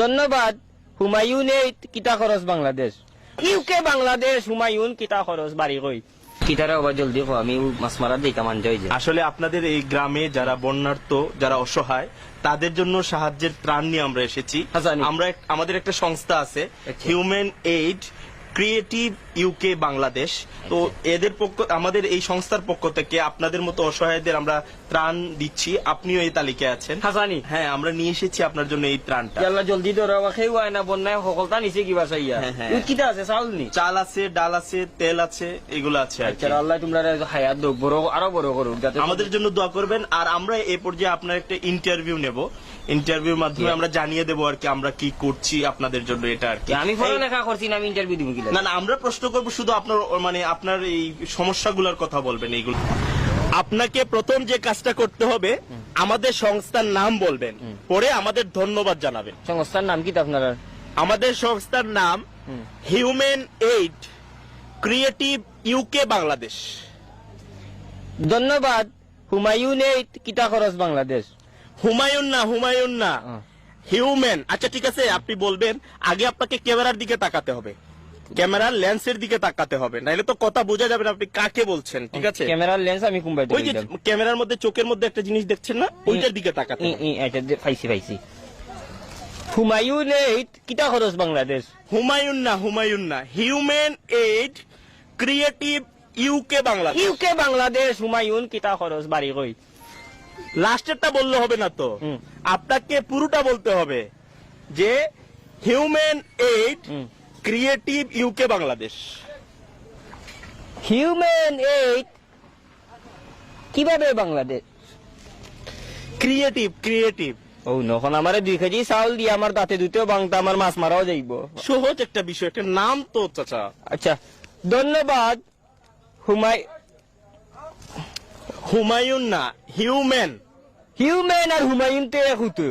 ধন্যবাদ। হুমায়ুনে কিতা খরচ বাংলাদেশ, ইউকে বাংলাদেশ, হুমায়ুন কিতা খরচ বাড়ি কই কিতারে আবার জলদি কো, আমি মাছ মারার দিতাম আনজয় যে। আসলে আপনাদের এই গ্রামে যারা বন্যার্ত, যারা অসহায়, তাদের জন্য সাহায্যের ত্রাণ নিয়ে আমরা এসেছি। হাসানি। আমরা আমাদের একটা সংস্থা আছে, human aid creative UK Bangladesh. তো এদের আমাদের এই সংস্থার পক্ষ থেকে আপনাদের মতো অসহায়দের আমরা ত্রাণ দিচ্ছি। আপনিও এই তালিকায় আছেন। হাসানি। হ্যাঁ, আমরা নিয়ে এসেছি আপনার জন্য এই ত্রাণটা। আল্লাহ জলদি ধরো, খেয়ে হয় না বন্যায় সকলটা নিচে কিবা চাইয়া। হ্যাঁ, হ্যাঁ। কিতা আছে চাউল নি? চাল আছে, ডাল আছে, তেল আছে, এগুলো আছে আর কি। আচ্ছা, আল্লাহ তোমরা হায়াত দোক বড় আরো বড় করুক, যাতে আমাদের জন্য দোয়া করবেন। আর আমরা এই পর্যায়ে আপনার একটা ইন্টারভিউ নেব। ইন্টারভিউর মাধ্যমে আমরা জানিয়ে দেবো আর কি আমরা কি করছি আপনাদের জন্য, এটা আর কি। আমি পড়ালেখা করছি না, আমি ইন্টারভিউ দিব কি? না না, আমরা প্রশ্ন করব, শুধু আপনার মানে আপনার এই সমস্যাগুলোর কথা বলবেন। এইগুলো আপনাকে প্রথম যে কাজটা করতে হবে, আমাদের সংস্থার নাম বলবেন, পরে আমাদের ধন্যবাদ জানাবেন। সংস্থার নাম কি আপনার? আমাদের সংস্থার নাম human aid creative UK Bangladesh. ধন্যবাদ। হুমায়ুনে কিতা খরচ বাংলাদেশ, হুমায়ুন না, হুমায়ুন না, হিউম্যান। আচ্ছা ঠিক আছে, আপনি বলবেন। আগে আপনাকে ক্যামেরার দিকে তাকাতে হবে, ক্যামেরার লেন্সের দিকে তাকাতে হবে, নাইলে তো কথা বোঝা যাবে না আপনি কাকে বলছেন। ঠিক আছে, ক্যামেরার লেন্স আমি কুম্বাই ওই যে ক্যামেরার মধ্যে চোখের মধ্যে একটা জিনিস দেখছেন না, ওইটার দিকে তাকাতে হবে। পাইছি। হুমায়ুনে কিতা খরচ বাংলাদেশ, হুমায়ুন না, হুমায়ুন না, human aid creative UK Bangladesh. UK Bangladesh, Humayun কিতা খরচ বাড়ি কই? লাস্টেরটা বললে হবে না তো, আপনাকে পুরোটা বলতে হবে যে human aid creative UK Bangladesh. Human aid কিভাবে বাংলাদেশ? Creative, creative. ও নখন আমারে 2 কেজি চাউল দিয়ে আমার দাঁতে দুটো বাংতা আমার মাছ মারাও যাইব। সহজ একটা বিষয়, একটা নাম তো চাচা। আচ্ছা, ধন্যবাদ। হুমায়ুন না, হিউম্যান। হিউম্যান আর হুমায়ুন তো এক হতো।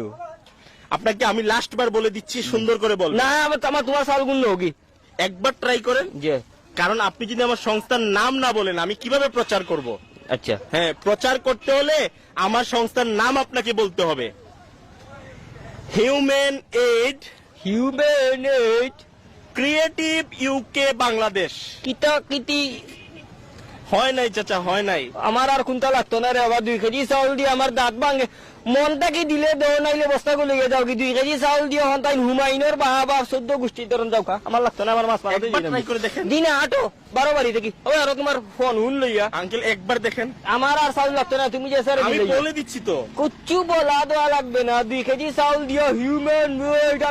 আপনাকে আমি লাস্ট বার বলে দিচ্ছি, সুন্দর করে বল। না, আমার তোমার চাউল গুণ হোগি একবার ট্রাই করেন, যে। কারণ আপনি যদি আমার সংস্থার নাম না বলেন, আমি কিভাবে প্রচার করব? আচ্ছা, হ্যাঁ, প্রচার করতে হলে আমার সংস্থার নাম আপনাকে বলতে হবে। Human aid human aid creative UK Bangladesh. কিতা কিতি হয় নাই চাচা, হয় নাই। আমার আর কোনটা লাগতো না রে। আবার 2 কেজি চাউল দিয়ে আমার দাঁত ভাঙে। মনটা কি দিলে দেও, নাইলে বস্তা গুলো যাও কি। 2 কেজি চাউল দিয়ে হন তাই হুমায়ুনের বাবা 14 গোষ্ঠী ধরন যাও কা। আমার লাগতো না, আমার মাছ মারাতে একবার try করে দেখেন। দিনে 8 12 বাড়ি দেখি। ও আর তোমার ফোন হুন লইয়া আঙ্কেল একবার দেখেন। আমার আর চাউল লাগতো না, তুমি যে স্যার আমি বলে দিচ্ছি তো। কুচ্ছু বলা দেওয়া লাগবে না। 2 কেজি চাউল দিয়ে হিউম্যান এইড আমি